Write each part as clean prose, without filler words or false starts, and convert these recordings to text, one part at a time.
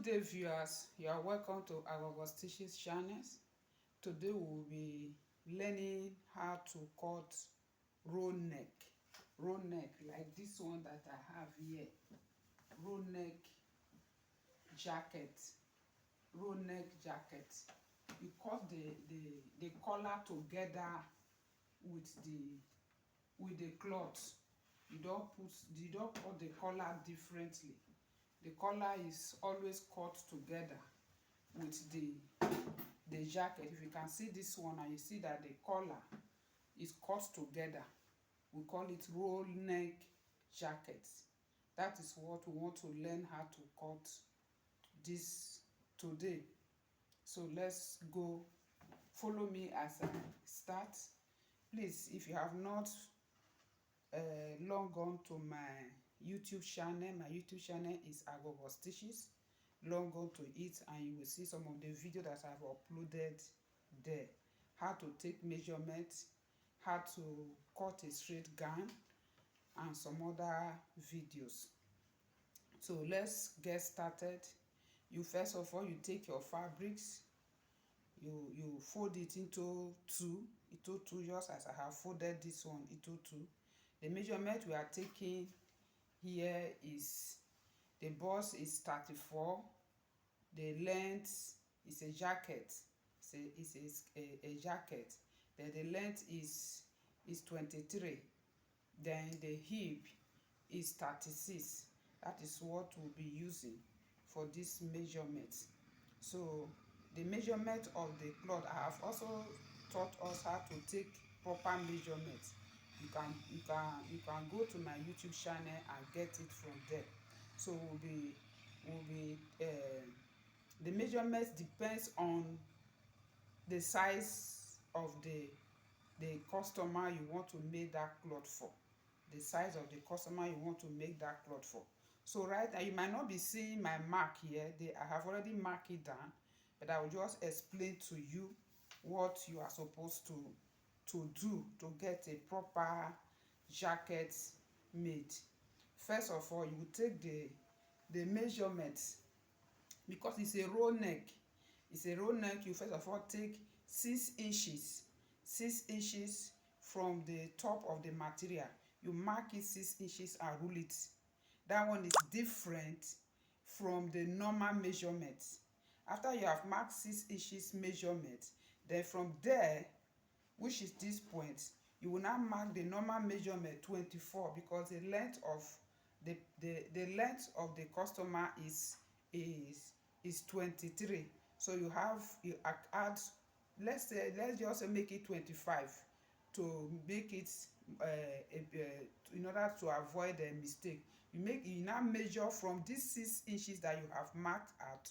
Good day, viewers. You are welcome to our Stitches channels. Today we will be learning how to cut roll neck. Roll neck like this one that I have here. Roll neck jacket. Roll neck jacket. You cut the collar together with the cloth. You don't cut the collar differently. The collar is always cut together with the jacket. If you can see this one and you see that the collar is cut together, we call it roll neck jacket. That is what we want to learn how to cut this today. So let's go. Follow me as I start. Please, if you have not log on to my YouTube channel is Agogo Stitches. Log on to it and you will see some of the videos that I've uploaded there. How to take measurements, how to cut a straight gown, and some other videos. So let's get started. You first of all, you take your fabrics, you fold it into two, just as I have folded this one into two. The measurement we are taking here is, the bust is 34, the length is a jacket, it's a jacket, then the length is 23, then the hip is 36. That is what we'll be using for this measurement. So the measurement of the cloth, I have also taught us how to take proper measurements. You can go to my YouTube channel and get it from there. So the measurements depends on the size of the customer you want to make that cloth for. The size of the customer you want to make that cloth for. So right now you might not be seeing my mark here. I have already marked it down, but I will just explain to you what you are supposed to do to get a proper jacket made. First of all, you will take the measurements, because it's a roll neck. It's a roll neck. You first of all take 6 inches. 6 inches from the top of the material. You mark it 6 inches and rule it. That one is different from the normal measurement. After you have marked 6 inches measurement, then from there, which is this point, you will now mark the normal measurement 24, because the length of the length of the customer is 23. So you add, let's just make it 25 to make it in order to avoid a mistake. You now measure from these 6 inches that you have marked out,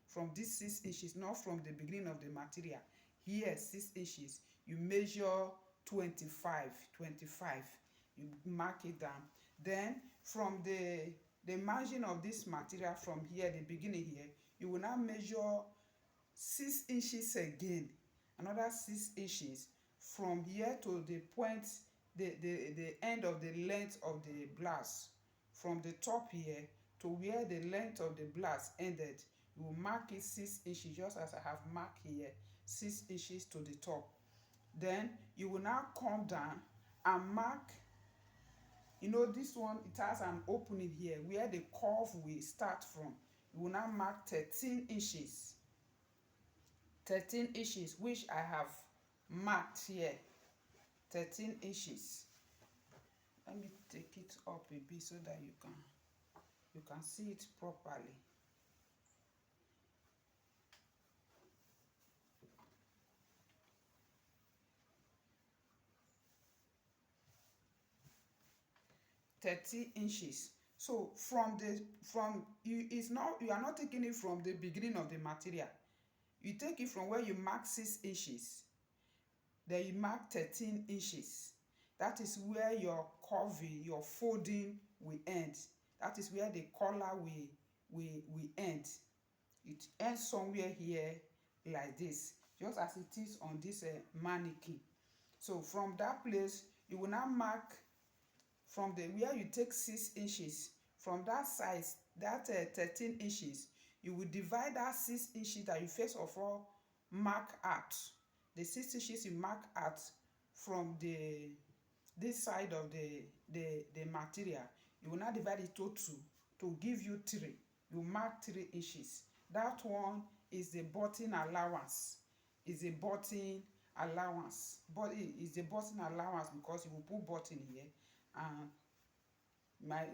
from these 6 inches, not from the beginning of the material. Here 6 inches, you measure 25. You mark it down. Then from the margin of this material, from here, the beginning here, you will now measure 6 inches again, another 6 inches from here to the point, the end of the length of the blouse. From the top here to where the length of the blouse ended, you will mark it 6 inches, just as I have marked here, 6 inches to the top. Then you will now come down and mark, this one, it has an opening here where the curve will start from. You will now mark 13 inches. 13 inches, which I have marked here. 13 inches. Let me take it up a bit so that you can see it properly. inches. So you are not taking it from the beginning of the material. You take it from where you mark 6 inches. Then you mark 13 inches. That is where your curving, your folding will end. That is where the collar will end. It ends somewhere here like this, just as it is on this mannequin. So from that place, you will now mark from where you take 6 inches. From that size, that 13 inches, you will divide that 6 inches that you first of all mark out. The 6 inches you mark out from this side of the material. You will now divide it to 2 to give you 3. You mark 3 inches. That one is the button allowance. Is a button allowance. But it is a button allowance because you will put button here, and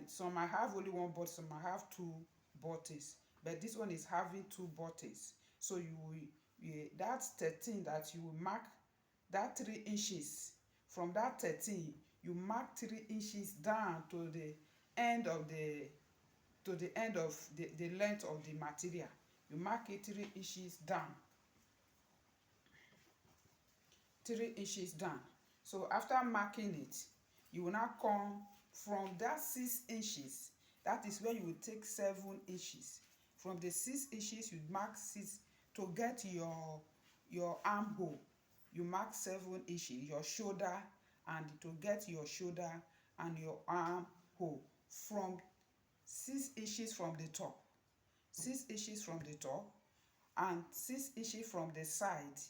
some might have only one button, some might have 2 buttons, but this one is having 2 buttons. So that 13 that you will mark, that 3 inches, from that 13 you mark 3 inches down to the end of the length of the material. You mark it 3 inches down, 3 inches down. So after marking it, you will now come from that 6 inches. That is where you will take 7 inches. From the 6 inches, you mark 6 to get your armhole. You mark 7 inches, your shoulder, and to get your shoulder and your armhole from 6 inches from the top. 6 inches from the top and 6 inches from the side.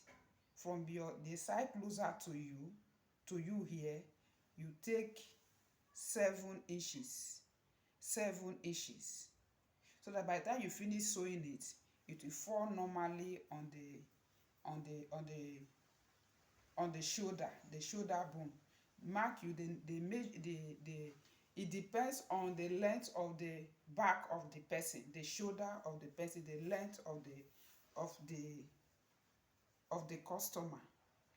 From the side closer to you here, you take 7 inches. 7 inches. So that by the time you finish sewing it, it will fall normally on the shoulder bone. Mark you the it depends on the length of the back of the person, the shoulder of the person, the length of the customer.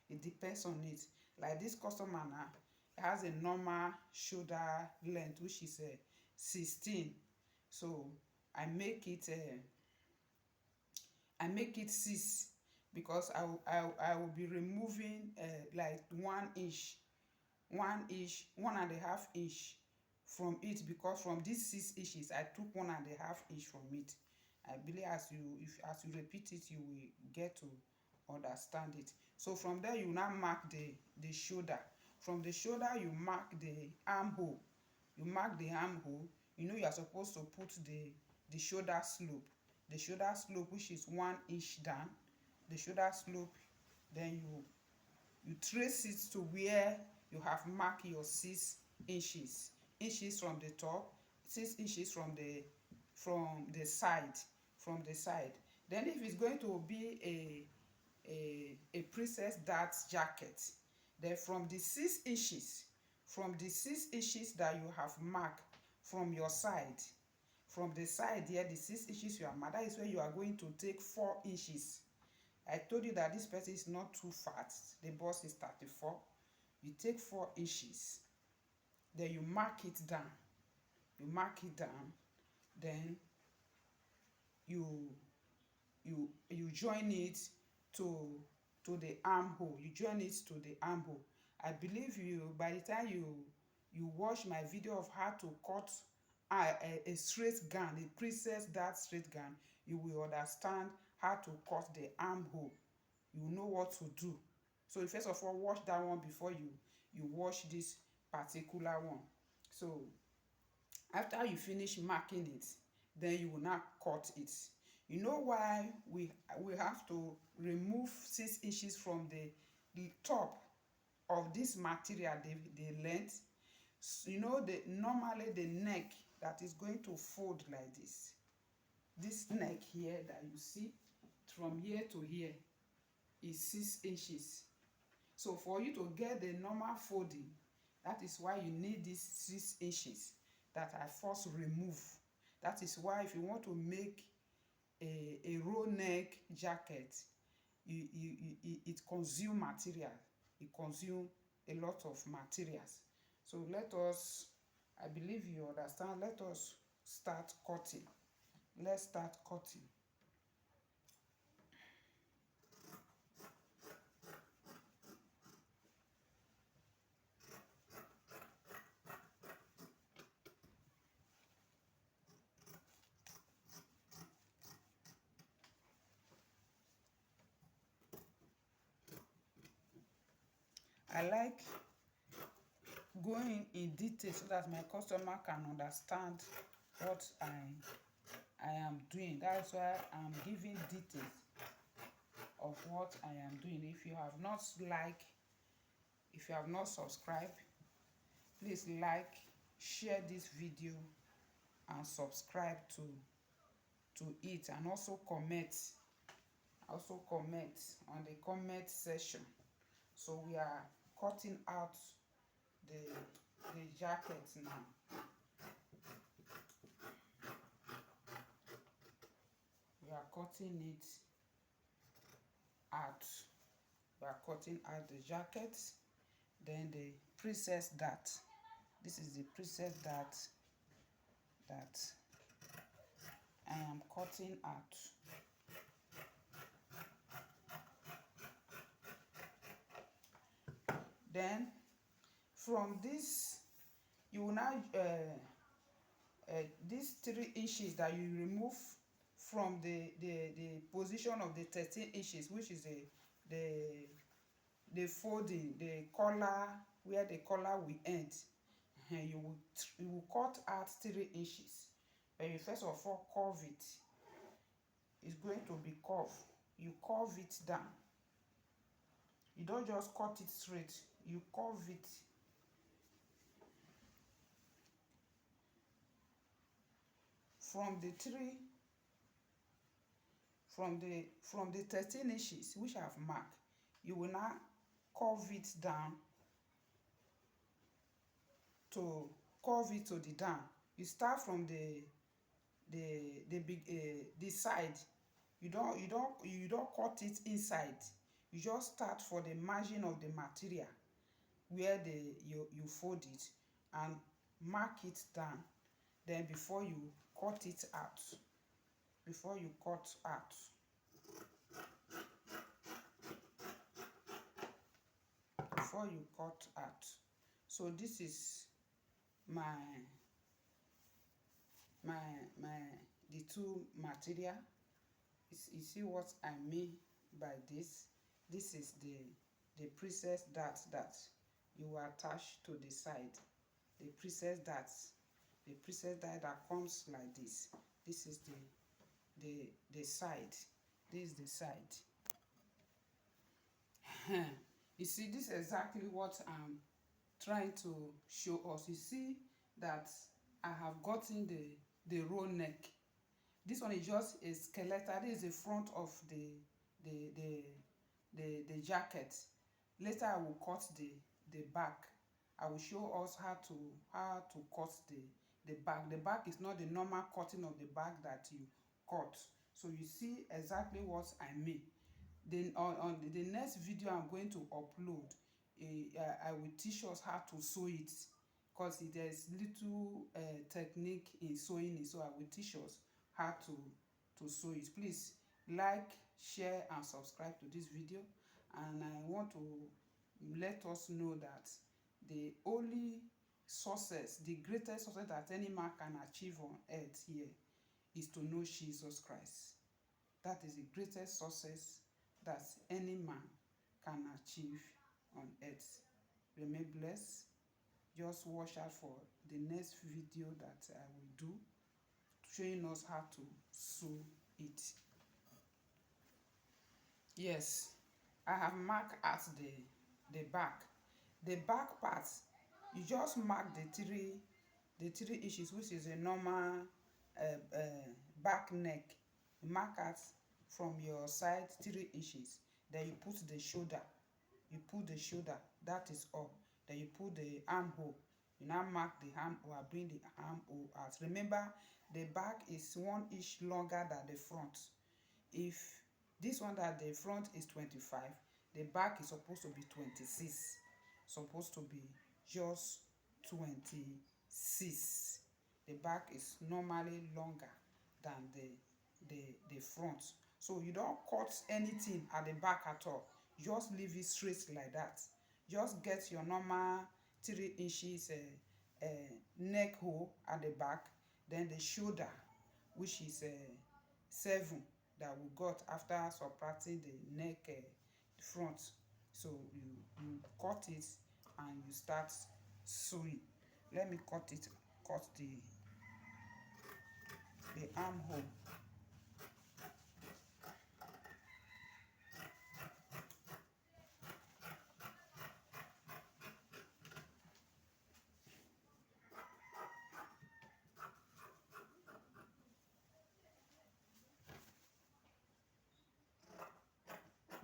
It depends on it. Like this customer now has a normal shoulder length which is 16. So I make it 6 because I will be removing like 1 inch, 1.5 inch from it, because from these 6 inches I took 1.5 inch from it. I believe as you repeat it, you will get to understand it. So from there you now mark the shoulder. From the shoulder you mark the armhole. You mark the armhole. You know you are supposed to put the shoulder slope. The shoulder slope, which is 1 inch down. The shoulder slope, then you trace it to where you have marked your 6 inches. Inches from the top, 6 inches from the side. From the side. Then if it's going to be a princess dart jacket, then from the 6 inches, that you have marked from your side, from the side here, the 6 inches you have marked, that is where you are going to take 4 inches. I told you that this person is not too fat. The boss is 34. You take 4 inches. Then you mark it down. You mark it down. Then you join it to the armhole. You join it to the armhole. I believe by the time you watch my video of how to cut a straight gown, a princess dart straight gown, you will understand how to cut the armhole. You know what to do. So you first of all watch that one before you watch this particular one. So after you finish marking it, then you will now cut it. You know why we have to remove 6 inches from the top of this material, the length? You know, normally the neck that is going to fold like this neck here that you see from here to here is 6 inches. So for you to get the normal folding, that is why you need these 6 inches that I first remove. That is why if you want to make a roll neck jacket, it consumes material. It consumes a lot of materials. So let us, I believe you understand, let us start cutting. Let's start cutting. I like going in detail so that my customer can understand what I am doing. That's why I'm giving details of what I am doing. If you have not liked, if you have not subscribed, please like, share this video and subscribe to it, and also comment. Also comment on the comment section. So we are cutting out the jacket now. We are cutting it out. We are cutting out the jacket. Then the princess dart. This is the princess dart that I am cutting out. Then from this, you will now these 3 inches that you remove from the position of the 13 inches, which is the folding, the collar, where the collar will end. You will cut out 3 inches. But you first of all curve it. It's going to be curved. You curve it down. You don't just cut it straight. You curve it. From the 13 inches which I've marked, you will now curve it down to curve it to the down. You start from the side. You don't cut it inside. You just start for the margin of the material where you fold it and mark it down. Then before you cut it out, before you cut out, so this is the two material. You see what I mean by this? This is the princess dart that you will attach to the side. The princess dart that comes like this. This is the side. This is the side. You see, this is exactly what I'm trying to show us. You see that I have gotten the roll neck. This one is just a skeletal. This is the front of the jacket. Later I will cut the back. I will show us how to cut the back. The back is not the normal cutting of the back that you cut. So you see exactly what I mean. Then on the next video I'm going to upload, I will teach us how to sew it, because there's little technique in sewing it. So I will teach us how to sew it. Please like, share and subscribe to this video. And I want to let us know that the only success, the greatest success that any man can achieve on earth here is to know Jesus Christ. That is the greatest success that any man can achieve on earth. Remain blessed. Just watch out for the next video that I will do, showing us how to sew it. Yes, I have marked at the back. The back part, you just mark the 3 inches, which is a normal back neck. You mark at from your side 3 inches. Then you put the shoulder. You put the shoulder. That is all. Then you put the armhole. You now mark the armhole. Bring the armhole out. Remember, the back is 1 inch longer than the front. If this one that the front is 25, the back is supposed to be 26. Supposed to be just 26. The back is normally longer than the front. So you don't cut anything at the back at all. Just leave it straight like that. Just get your normal 3 inches neck hole at the back. Then the shoulder, which is 7 that we got after subtracting the neck front. So you cut it and you start sewing. Let me cut the the armhole.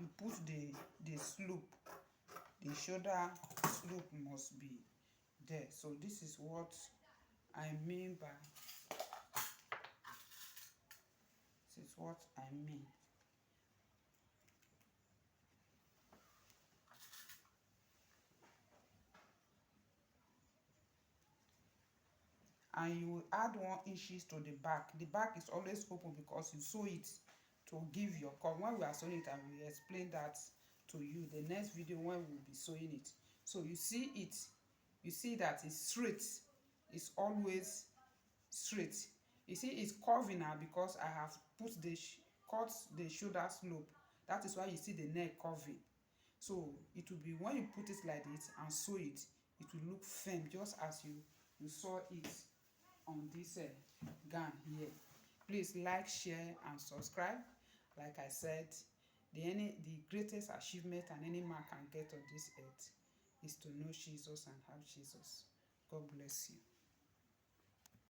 You put the slope, the shoulder slope must be there. So this is what I mean by, this is what I mean. And you will add 1 inch to the back. The back is always open because you sew it to give your curve. When we are sewing it, I will explain that to you the next video when we will be sewing it. So you see it, you see that it's straight, it's always straight. You see it's curving now because I have put cut the shoulder slope. That is why you see the neck curving. So it will be when you put it like this and sew it, it will look firm just as you saw it on this gown here. Please like, share and subscribe. Like I said, the greatest achievement an any man can get on this earth is to know Jesus and have Jesus. God bless you.